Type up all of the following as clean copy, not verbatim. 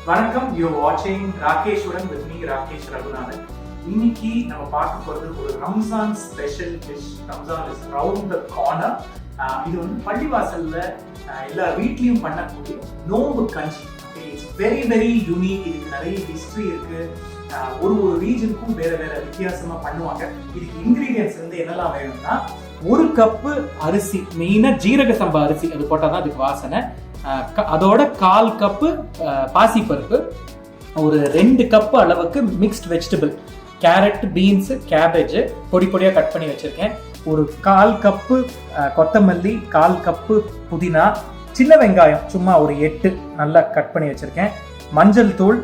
வணக்கம், யூ வாட்சிங் ராகேஷ் உடன் வித் மீ ராகேஷ் ரகுநாதன். இன்னைக்கு நம்ம பார்க்க போறது ஒரு Ramzan special dish. Ramzan is round the corner. இது வந்து பள்ளிவாசல்ல எல்லா வீட்லயும் பண்ணக்கூடிய நோம்பு கஞ்சி. It's very very unique. இதுக்கு நிறைய ஹிஸ்டரி இருக்கு. ஒரு ரீஜனுக்கும் வேற வேற வித்தியாசமா பண்ணுவாங்க. இதுக்கு இன்கிரீடியன்ஸ் வந்து என்னெல்லாம் வேணும்னா, ஒரு கப்பு அரிசி, மெயினா ஜீரக சம்பா அரிசி, அது போட்டாதான் அதுக்கு வாசனை. அதோட 1/4 கப்பு பாசிப்பருப்பு, ஒரு 2 கப்பு அளவுக்கு mixed vegetable, carrot, beans, cabbage பொடி பொடியாக கட் பண்ணி வச்சிருக்கேன். ஒரு 1/4 கப்பு கொத்தமல்லி, 1/4 கப்பு புதினா, சின்ன வெங்காயம் சும்மா ஒரு 8 நல்லா கட் பண்ணி வச்சிருக்கேன். மஞ்சள் தூள்,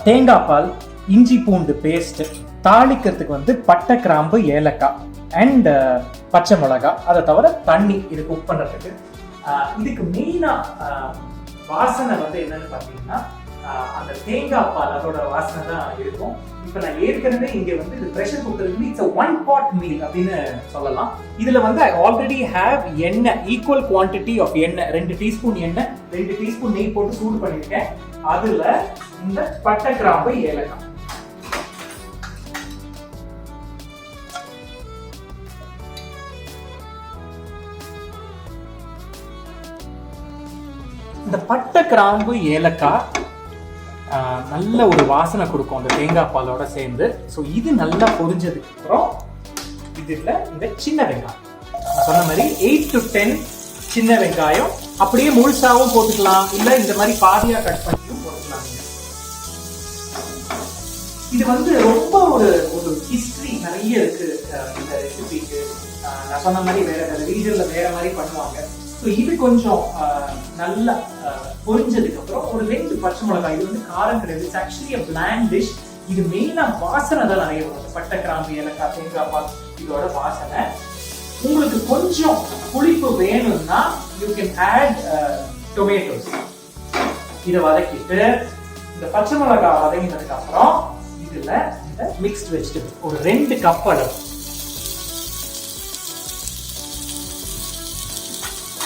தேங்காய் பால், இஞ்சி பூண்டு பேஸ்ட், தாளிக்கிறதுக்கு வந்து பட்டை, கிராம்பு, ஏலக்காய் அண்ட் பச்சை மிளகா. அதை தவிர தண்ணி இது குக் பண்ணுறதுக்கு. இதுக்கு மெயினா வாசனை வந்து என்னன்னு பார்த்தீங்கன்னா, அந்த தேங்காய் பால் அதோட வாசனை தான் இருக்கும். இப்போ நான் ஏற்கனவே இங்கே வந்து இது ப்ரெஷர் குக்கருக்கு இட்ஸ் 1 pot மீல் அப்படின்னு சொல்லலாம். இதில் வந்து ஐ ஆல்ரெடி ஹேவ் எண்ணெய், ஈக்குவல் குவான்டிட்டி ஆஃப் எண்ணெய், 2 டீஸ்பூன் எண்ணெய், 2 டீஸ்பூன் நெய் போட்டு சூடு பண்ணியிருக்கேன். அதில் இந்த பட்டை, கிராம்பு, ஏலக்காய், இந்த பட்டை, கிராம்பு, ஏலக்காய் நல்ல ஒரு வாசனை கொடுக்கும் அந்த தேங்காய் பாலோட சேர்ந்து. ஸோ இது நல்லா பொரிஞ்சதுக்கு அப்புறம் இதில் இந்த சின்ன வெங்காயம், நான் சொன்ன மாதிரி 8 to 10 சின்ன வெங்காயம் அப்படியே முழுசாவும் போட்டுக்கலாம், இல்லை இந்த மாதிரி பாதியாக கட் பண்ணியும் போட்டுக்கலாம். இது வந்து ரொம்ப ஒரு ஹிஸ்டரி நிறைய இருக்கு இந்த ரெசிபிக்கு. நான் சொன்ன மாதிரி வேற வேற ரீஜன்ல வேற மாதிரி பண்ணுவாங்க. ஸோ இது கொஞ்சம் நல்லா பொரிஞ்சதுக்கு அப்புறம் ஒரு 2 பச்சை மிளகாய். இது வந்து காரம் கிடையாது, it's actually a bland dish. இது மெயினா வாசனை தான் நிறைய வரும். பட்டை, கிராம்பு, ஏலக்காய், தேங்காய் பால் இதோட வாசனை. உங்களுக்கு கொஞ்சம் புளிப்பு வேணும்னா யூ கேன் ஆட் டொமேட்டோஸ். இதை வதக்கிட்டு இந்த பச்சை மிளகாய் வதங்கினதுக்கு அப்புறம் இதுல இந்த மிக்ஸ்ட் வெஜிடபிள் ஒரு 2 கப் அளவு.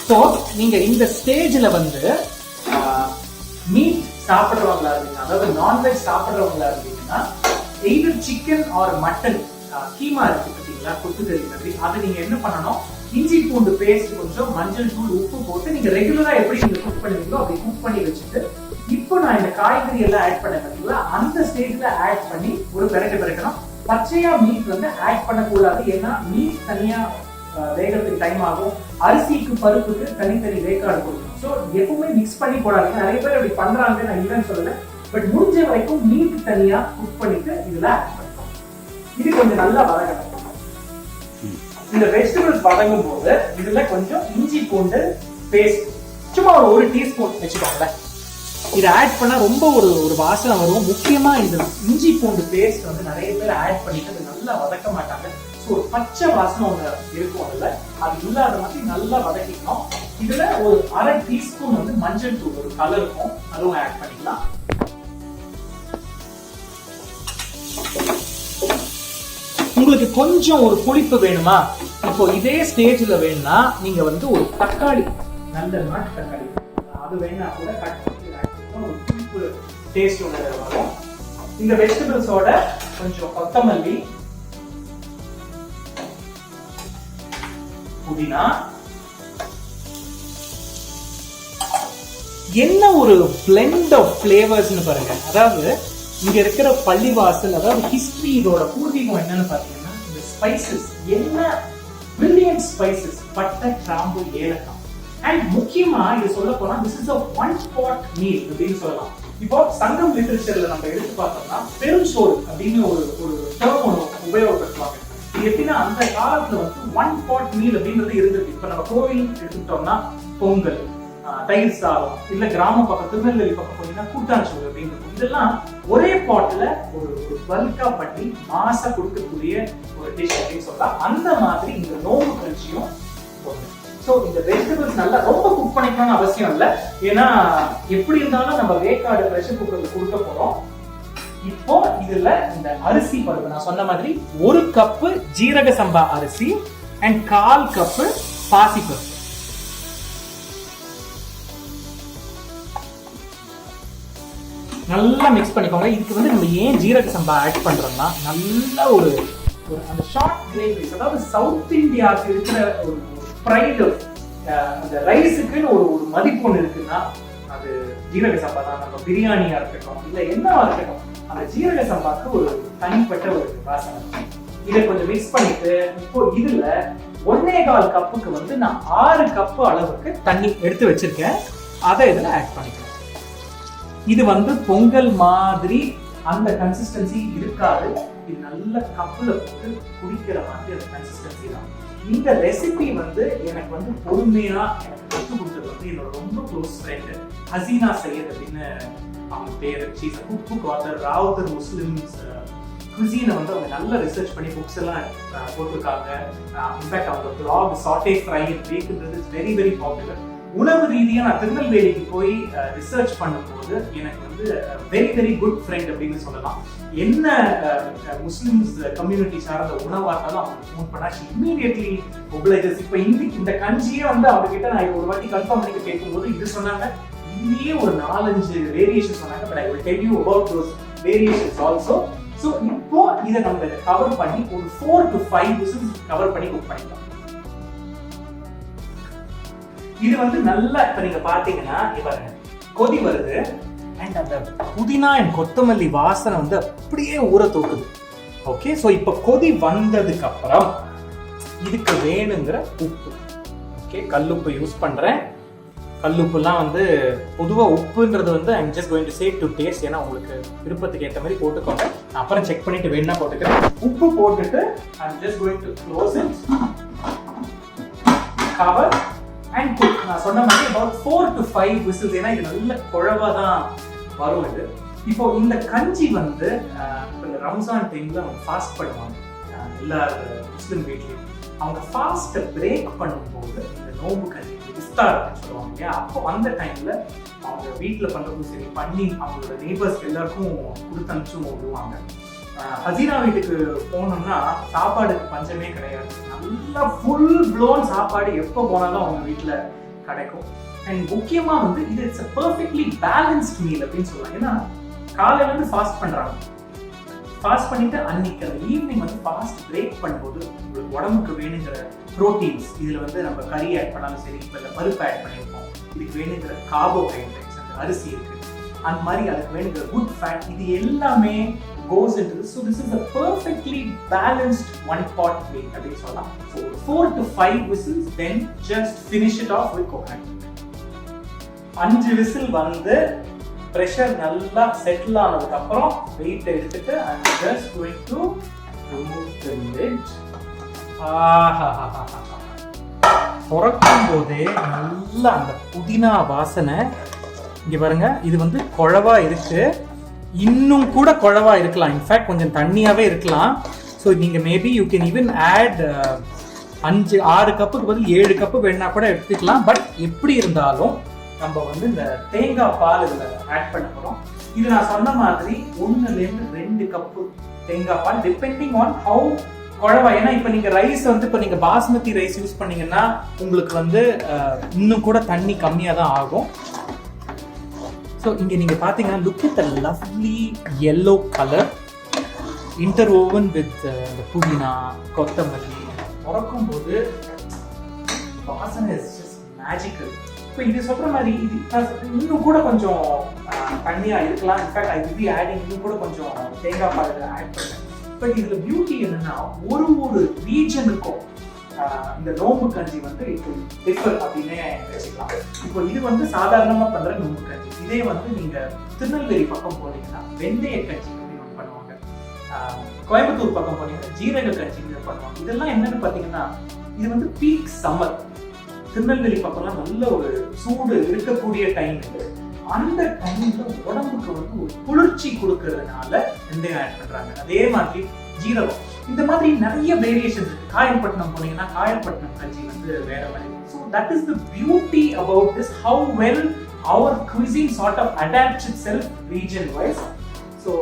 ஸோ நீங்க இந்த ஸ்டேஜ்ல வந்து மீட் சாப்பிட்றவங்களா இருந்தீங்கன்னா, அதாவது நான்வெஜ் சாப்பிட்றவங்களா இருந்தீங்கன்னா, either chicken or mutton keema இருக்கு பார்த்தீங்களா, கொத்துக்கறி மாதிரி, அதை நீங்க என்ன பண்ணணும், இஞ்சி பூண்டு பேஸ்ட், கொஞ்சம் மஞ்சள் தூள், உப்பு போட்டு நீங்க ரெகுலரா எப்படி நீங்க குக் பண்ணுவீங்களோ அப்படி குக் பண்ணி வச்சுட்டு, இப்போ நான் இந்த காய்கறி எல்லாம் ஆட் பண்ண பார்த்தீங்களா, அந்த ஸ்டேஜ்ல ஆட் பண்ணி ஒரு பெரட்டணும். பச்சையா மீட் வந்து ஆட் பண்ணக்கூடாது, ஏன்னா மீட் தனியா வேகத்துக்கு டைம் ஆகும். அரிசிக்கு பருப்புக்கு தனித்தனி வேக்காடு கொடுக்கணும். ஸோ எப்பவுமே மிக்ஸ் பண்ணி போடாதீங்க. நிறைய பேர் அப்படி பண்றாங்க, நான் இல்லைன்னு சொல்லல. பட் முடிஞ்ச வரைக்கும் மீட் தனியா குக் பண்ணிட்டு இதுல ஆட் பண்ணணும். இது கொஞ்சம் நல்லா வதங்கணும். இந்த வெஜிடபிள்ஸ் வதங்கும் போது இதுல கொஞ்சம் இஞ்சி பூண்டு பேஸ்ட் சும்மா ஒரு டீஸ்பூன் வச்சுக்கோங்களேன். இதை ஆட் பண்ணா ரொம்ப ஒரு வாசனை வரும். முக்கியமா இந்த இஞ்சி பூண்டு பேஸ்ட் வந்து நிறைய பேர் ஆட் பண்ணிட்டு அது நல்லா வதக்க மாட்டாங்க. ஒரு பச்சை வாசனை ஒன்று இருக்கும், அதுல அது இல்லாத மாதிரி நல்லா வதக்கிக்கணும். இதுல ஒரு 1/2 டீஸ்பூன் வந்து மஞ்சள் தூள், ஒரு கலருக்கும், அதுவும் ஆட் பண்ணிக்கலாம். உங்களுக்கு கொஞ்சம் ஒரு புளிப்பு வேணுமா, இப்போ இதே ஸ்டேஜ்ல வேணும்னா நீங்க வந்து ஒரு தக்காளி, நல்ல நாட்டு தக்காளி, அது வேணா கூட கட் பண்ணி ஆட் பண்ணா ஒரு புளிப்பு டேஸ்ட் ஒன்று வரும். இந்த வெஜிடபிள்ஸோட கொஞ்சம் கொத்தமல்லி, புதினா, என்ன ஒரு blend of flavors-னு பாருங்க. அதாவது இங்க இருக்கிற பள்ளிவாசல், அதாவது ஹிஸ்டரி, இதோட பூர்வீகம் என்னன்னு பாத்தீங்கன்னா, இந்த ஸ்பைசஸ் என்ன பிரில்லியன்ட் ஸ்பைசஸ், பட்டை, கிராம்பு, ஏலக்காய். அண்ட் முக்கியமா இது சொல்ல போனா this is a 1 pot meal அப்படின்னு சொல்லலாம். இப்போ சங்கம் லிட்டரேச்சர்ல நம்ம எடுத்து பார்த்தோம்னா பெருஞ்சோறு அப்படின்னு ஒரு டேர்ம் ஒன்று உபயோகப்படுத்துவாங்க. எப்படின்னா, அந்த காலத்துல வந்து 1 pot மீல் அப்படின்றது இருந்தது. இப்ப நம்ம கோவில் எடுத்துக்கிட்டோம்னா பொங்கல், தயிர் சாதம், இல்ல கிராம பக்கம் திருநெல்வேலி பக்கம் போனீங்கன்னா கூட்டாஞ்சோறு அப்படின்றது, இதெல்லாம் ஒரே பாட்ல ஒரு பல்கா பண்ணி மாசா கொடுக்கக்கூடிய ஒரு டிஷ் அப்படின்னு சொல்லலாம். அந்த மாதிரி இந்த நோம்பு கஞ்சியும் ஒன்று. ஸோ இந்த வெஜிடபிள்ஸ் நல்லா ரொம்ப குக் பண்ணிக்கணும்னு அவசியம் இல்லை, ஏன்னா எப்படி இருந்தாலும் நம்ம வேக்காடு ப்ரெஷர் குக்கர்ல கொடுக்க போறோம். இப்போ இதுல இந்த அரிசி பருப்பு, நான் சொன்ன மாதிரி 1 கப்பு ஜீரக சம்பா அரிசி அண்ட் 1/4 கப்பு பாசிப்பருப்பு. நல்லா மிக்ஸ் பண்ணிக்கோங்க. இதுக்கு வந்து நம்ம ஏன் ஜீரக சம்பா ஆட் பண்றோம்னா நல்ல ஒரு அந்த ஷார்ட் கிரேவிஸ், அதாவது சவுத் இந்தியாவுக்கு இருக்கிற ஒரு ப்ரைடு, அந்த ரைஸுக்குன்னு ஒரு மதிப்பு ஒன்று இருக்குன்னா அது ஜீரக சம்பா தான். நம்ம பிரியாணியா இருக்கட்டும் இல்லை என்னவா இருக்கட்டும், அந்த ஜீரக சம்பாக்கு ஒரு தனிப்பட்ட ஒரு வாசனை. இதை கொஞ்சம் மிக்ஸ் பண்ணிட்டு இப்போ இதுல 1.25 கப்புக்கு வந்து நான் 6 கப்பு அளவுக்கு தண்ணி எடுத்து வச்சிருக்கேன். அதை இதுல ஆட் பண்ணிக்கிறேன். இது வந்து பொங்கல் மாதிரி அந்த கன்சிஸ்டன்சி இருக்காது. இது நல்ல கப்புல போட்டு குடிக்கிற மாதிரி அந்த கன்சிஸ்டன்சி தான். இந்த ரெசிபி வந்து எனக்கு வந்து பொறுமையா எனக்கு கற்றுக் கொடுத்தது வந்து என்னோட ரொம்ப க்ளோஸ் ஃப்ரெண்ட் ஹசீனா சையத் அப்படின்னு அவங்க பேரு. She's a cook author. Rowther Muslims குசினை வந்து அவங்க நல்ல ரிசர்ச் பண்ணி புக்ஸ் எல்லாம் போட்டிருக்காங்க. இன்ஃபேக்ட் அவங்க பிளாக் சாட்டே ஃப்ரை பேக்குன்றது இஸ் வெரி வெரி பாப்புலர். உணவு ரீதியாக நான் திருநெல்வேலிக்கு போய் ரிசர்ச் பண்ணும்போது எனக்கு வந்து வெரி வெரி குட் ஃப்ரெண்ட் அப்படின்னு சொல்லலாம். என்ன முஸ்லிம்ஸ் கம்யூனிட்டி சார்ந்த உணவாக இருந்தாலும் அவங்களுக்கு ஃபோன் பண்ணா ஷி இமீடியட்லி ஒப்ளைஜஸ். இப்போ இந்த கஞ்சியே வந்து அவங்க கிட்ட நான் ஒரு வாட்டி கன்ஃபார்ம் பண்ணி கேட்கும்போது இது சொன்னாங்க. இதுலயே ஒரு 4-5 வேரியேஷன் சொன்னாங்க. But I will tell you about those variations also. So இப்போ இதை நம்ம கவர் பண்ணி ஒரு 4 to 5 விசில்ஸ் கவர் பண்ணி குக் பண்ணிக்கலாம். இது வந்து நல்லா இப்ப நீங்க பாத்தீங்கன்னா இவங்க கொதி வருது. அண்ட் அந்த புதினா அண்ட் கொத்தமல்லி வாசனை வந்து அப்படியே ஊற தூக்குது. ஓகே, ஸோ இப்போ கொதி வந்ததுக்கு அப்புறம் இதுக்கு வேணுங்கிற உப்பு. ஓகே, கல்லுப்பு யூஸ் பண்றேன். கல்லுப்புலாம் வந்து பொதுவாக உப்புன்றது வந்து I'm just going to say to taste. ஏன்னா உங்களுக்கு விருப்பத்துக்கு ஏற்ற மாதிரி போட்டுக்கோங்க. நான் அப்புறம் செக் பண்ணிட்டு வேணா போட்டுக்கிறேன். உப்பு போட்டுட்டு I'm just going to close it, cover and cook. நான் சொன்ன மாதிரி about 4 to 5 whistles. ஏன்னா இது நல்ல குழவா தான் வரும். இது இப்போ இந்த கஞ்சி வந்து இந்த ரம்ஜான் டைம்ல அவங்க ஃபாஸ்ட் பண்ணுவாங்க. எல்லா முஸ்லிம் வீட்லையும் அவங்க ஃபாஸ்ட்டை பிரேக் பண்ணும்போது இந்த நோம்பு கஞ்சி இஃப்தார் சொல்லுவாங்க இல்லையா, அப்போ அந்த டைம்ல அவங்க வீட்டில் பண்ணுறதும் சரி பண்ணி அவங்களோட நெய்பர்ஸ்க்கு எல்லாருக்கும் கொடுத்து அனுப்பிச்சும் விடுவாங்க. ஹசீனா வீட்டுக்கு போனோம்னா சாப்பாடுக்கு பஞ்சமே கிடையாது. நல்லா ஃபுல் ப்ளோன் சாப்பாடு எப்போ போனாலும் அவங்க வீட்டில் கிடைக்கும். அண்ட் முக்கியமாக வந்து இது it's a perfectly balanced meal அப்படின்னு சொல்லலாம். ஏன்னா காலையிலேருந்து ஃபாஸ்ட் பண்ணுறாங்க. ஃபாஸ்ட் பண்ணிட்டு அன்னைக்கு அந்த ஈவினிங் வந்து ஃபாஸ்ட் பிரேக் பண்ணும்போது உங்களுக்கு உடம்புக்கு வேணுங்கிற ப்ரோட்டீன்ஸ், இதில் வந்து நம்ம கறி ஆட் பண்ணாலும் சரி, இப்போ இல்லை பருப்பு ஆட் பண்ணியிருக்கோம், இதுக்கு வேணுங்கிற கார்போஹைட்ரேட்ஸ், அந்த அரிசி இருக்கு, அந்த மாதிரி அதுக்கு வேணுங்கிற குட் ஃபேட், இது எல்லாமே goes into this. So this is a perfectly balanced one pot meal அப்படின்னு சொல்லலாம். So 4 to 5 whistles, then just finish it off with coconut. 5 whistle வந்து pressure நல்லா செட்டில் ஆனதுக்கு அப்புறம் வெயிட் எடுத்துட்டு I'm just going to remove the lid. திறக்கும் போதே நல்லா அந்த புதினா வாசனை. இங்க பாருங்க, இது வந்து குழவா இருக்கு, இன்னும் கூட குழவா இருக்கலாம், இன்ஃபேக்ட் கொஞ்சம் தண்ணியாவே இருக்கலாம். ஸோ நீங்க maybe you can even add 5-6 கப்புக்கு பதில் 7 கப்பு வேணா கூட எடுத்துக்கலாம். பட் எப்படி இருந்தாலும் நம்ம வந்து இந்த தேங்காய் பால் இதுல ஆட் பண்ண போறோம். இது நான் சொன்ன மாதிரி 1-2 கப்பு தேங்காய் பால், டிபெண்டிங் ஆன் ஹவு குழவா. ஏன்னா இப்போ நீங்க ரைஸ் வந்து இப்போ நீங்க பாஸ்மதி ரைஸ் யூஸ் பண்ணீங்கன்னா உங்களுக்கு வந்து இன்னும் கூட தண்ணி கம்மியாக தான் ஆகும். ஸோ இங்கே நீங்கள் பார்த்தீங்கன்னா look at the lovely yellow colour interwoven with இந்த புதினா கொத்தமல்லி. திறக்கும் போது வாசனை இஸ் ஜஸ்ட் மேஜிக்கல். இப்போ இது சொல்கிற மாதிரி இது இன்னும் கூட கொஞ்சம் தண்ணியாக இருக்கலாம். In fact I will be adding இன்னும் கூட கொஞ்சம் தேங்காய் பால் ஆட் பண்ணுறேன். பட் இதில் பியூட்டி என்னன்னா ஒரு ரீஜனுக்கும் இந்த நோம்பு கஞ்சி வந்து இப்போ டிஃபர் அப்படின்னே வச்சுக்கலாம். இப்போ இது வந்து சாதாரணமாக பண்ணுற நோம்பு கஞ்சி. இதே வந்து நீங்கள் திருநெல்வேலி பக்கம் போனீங்கன்னா வெந்தய கஞ்சி அப்படின்னு ஒன்று பண்ணுவாங்க. கோயம்புத்தூர் பக்கம் போனீங்கன்னா ஜீரக கஞ்சின்னு பண்ணுவாங்க. இதெல்லாம் என்னன்னு பார்த்தீங்கன்னா இது வந்து பீக் சம்மர். திருநெல்வேலி பக்கம்லாம் நல்ல ஒரு சூடு இருக்கக்கூடிய டைம் இது. அந்த டைம்ல உடம்புக்கு வந்து ஒரு குளிர்ச்சி கொடுக்கறதுனால வெந்தயம் ஆட் பண்றாங்க. அதே மாதிரி ஜீரகம், இந்த மாதிரி நிறைய வேரியேஷன்ஸ் இருக்கு. காயல்பட்டினம் போனீங்கன்னா காயல்பட்டினம் கஞ்சி வந்து வேற மாதிரி. So that is the beauty about this, how well our cuisine sort of adapts itself region wise. So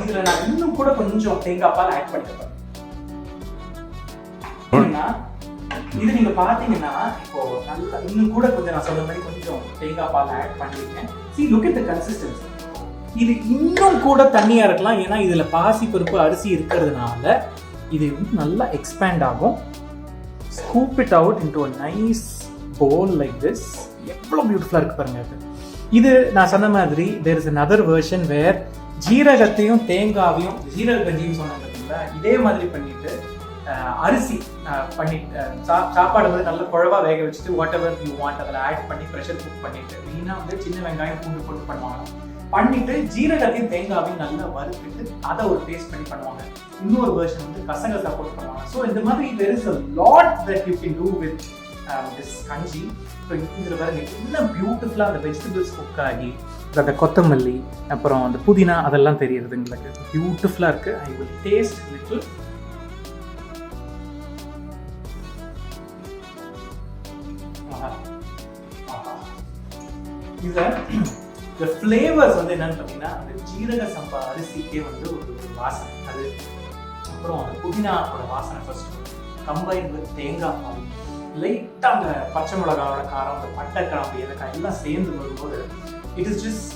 இதுல நான் இன்னும் கூட கொஞ்சம் தேங்காய் பால் ஆட் பண்ணிக்கிறேன். இது நீங்க பாத்தீங்கன்னா இப்போ நல்லா இன்னும் கூட கொஞ்சம் நான் சொன்ன மாதிரி கொஞ்சம் தேங்காய் பால் ஆட் பண்ணிருக்கேன். See, look at the consistency. இது இன்னும் கூட தண்ணியாக இருக்கலாம், ஏன்னா இதில் பாசிப்பருப்பு அரிசி இருக்கிறதுனால இது நல்லா எக்ஸ்பேண்ட் ஆகும். Scoop it out into a nice ball like this. எவ்வளோ பியூட்டிஃபுல்லாக இருக்கு பாருங்க. இது நான் சொன்ன மாதிரி there is another version where ஜீரகத்தையும் தேங்காவையும் ஜீரக கஞ்சின்னு சொன்னாங்க பார்த்தீங்களா, இதே மாதிரி பண்ணிட்டு அரிசி பண்ணிட்டு சாப்பாடு வந்து நல்லா குழவா வேக வச்சுட்டு வாட் எவர் யூ வாண்ட் அதில் ஆட் பண்ணி ப்ரெஷர் குக் பண்ணிட்டு மெயினாக வந்து சின்ன வெங்காயம் பூண்டு போட்டு பண்ணுவாங்க. பண்ணிட்டு ஜீரகத்தையும் தேங்காவையும் நல்லா வறுத்துட்டு அதை ஒரு டேஸ்ட் பண்ணி பண்ணுவாங்க. இன்னொரு வெர்ஷன் வந்து கசகசா போட்டு பண்ணுவாங்க. ஸோ இந்த மாதிரி there is a lot that you can do with this kanji. So இதில் பாருங்க என்ன பியூட்டிஃபுல்லாக அந்த வெஜிடபிள்ஸ் குக் ஆகி அந்த கொத்தமல்லி அப்புறம் அந்த புதினா அதெல்லாம் தெரியுது எங்களுக்கு பியூட்டிஃபுல்லாக இருக்குது. I will taste little. இதில் இந்த ஃப்ளேவர்ஸ் வந்து என்னன்னு பார்த்தீங்கன்னா அந்த ஜீரக சம்பா அரிசிக்கே வந்து ஒரு வாசனை, அது அப்புறம் அந்த புதினாவோட வாசனை ஃபர்ஸ்ட் கம்பைன் வித் தேங்காய் பால், லைட்டாக அந்த பச்சை மிளகாவோட காரம், அந்த பட்டை கிராம்பு ஏலக்காய் எல்லாம் சேர்ந்து வரும்போது it is just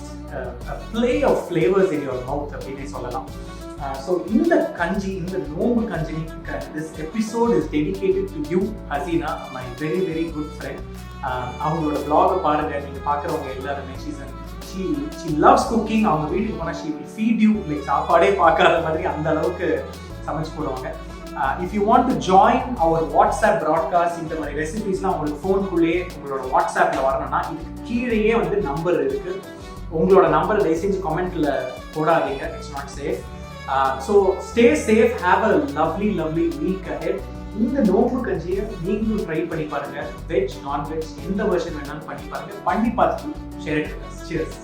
play off flavours in your mouth அப்படின்னே சொல்லலாம். ஸோ இந்த கஞ்சி, இந்த நோம்பு கஞ்சி, this episode is dedicated to you Hasina, my very very good friend. அவங்களோட பிளாகை பாருங்க, நீங்கள் பார்க்குறவங்க எல்லாருமே she loves cooking. அவங்க வீட்டுக்கு போனால் she will feed you like சாப்பாடே பார்க்காத மாதிரி அந்த அளவுக்கு சமைச்சு போடுவாங்க. If you want to join our WhatsApp broadcast, இந்த மாதிரி ரெசிபிஸ்லாம் உங்களுக்கு ஃபோனுக்குள்ளேயே உங்களோட வாட்ஸ்அப்பில் வரணும்னா இதுக்கு கீழேயே வந்து நம்பர் இருக்கு. உங்களோட நம்பர் தயவு செஞ்சு கமெண்ட்ல போடாதீங்க, it's not safe. So stay safe, have a lovely lovely week ahead. இந்த நோம்பு கஞ்சியை நீங்களும் ட்ரை பண்ணி பாருங்க. வெஜ் நான்வெஜ் எந்த வெர்ஷன் வேணாலும் பண்ணி பாருங்க. பண்ணி பார்த்துட்டு ஷேர் இட். Cheers.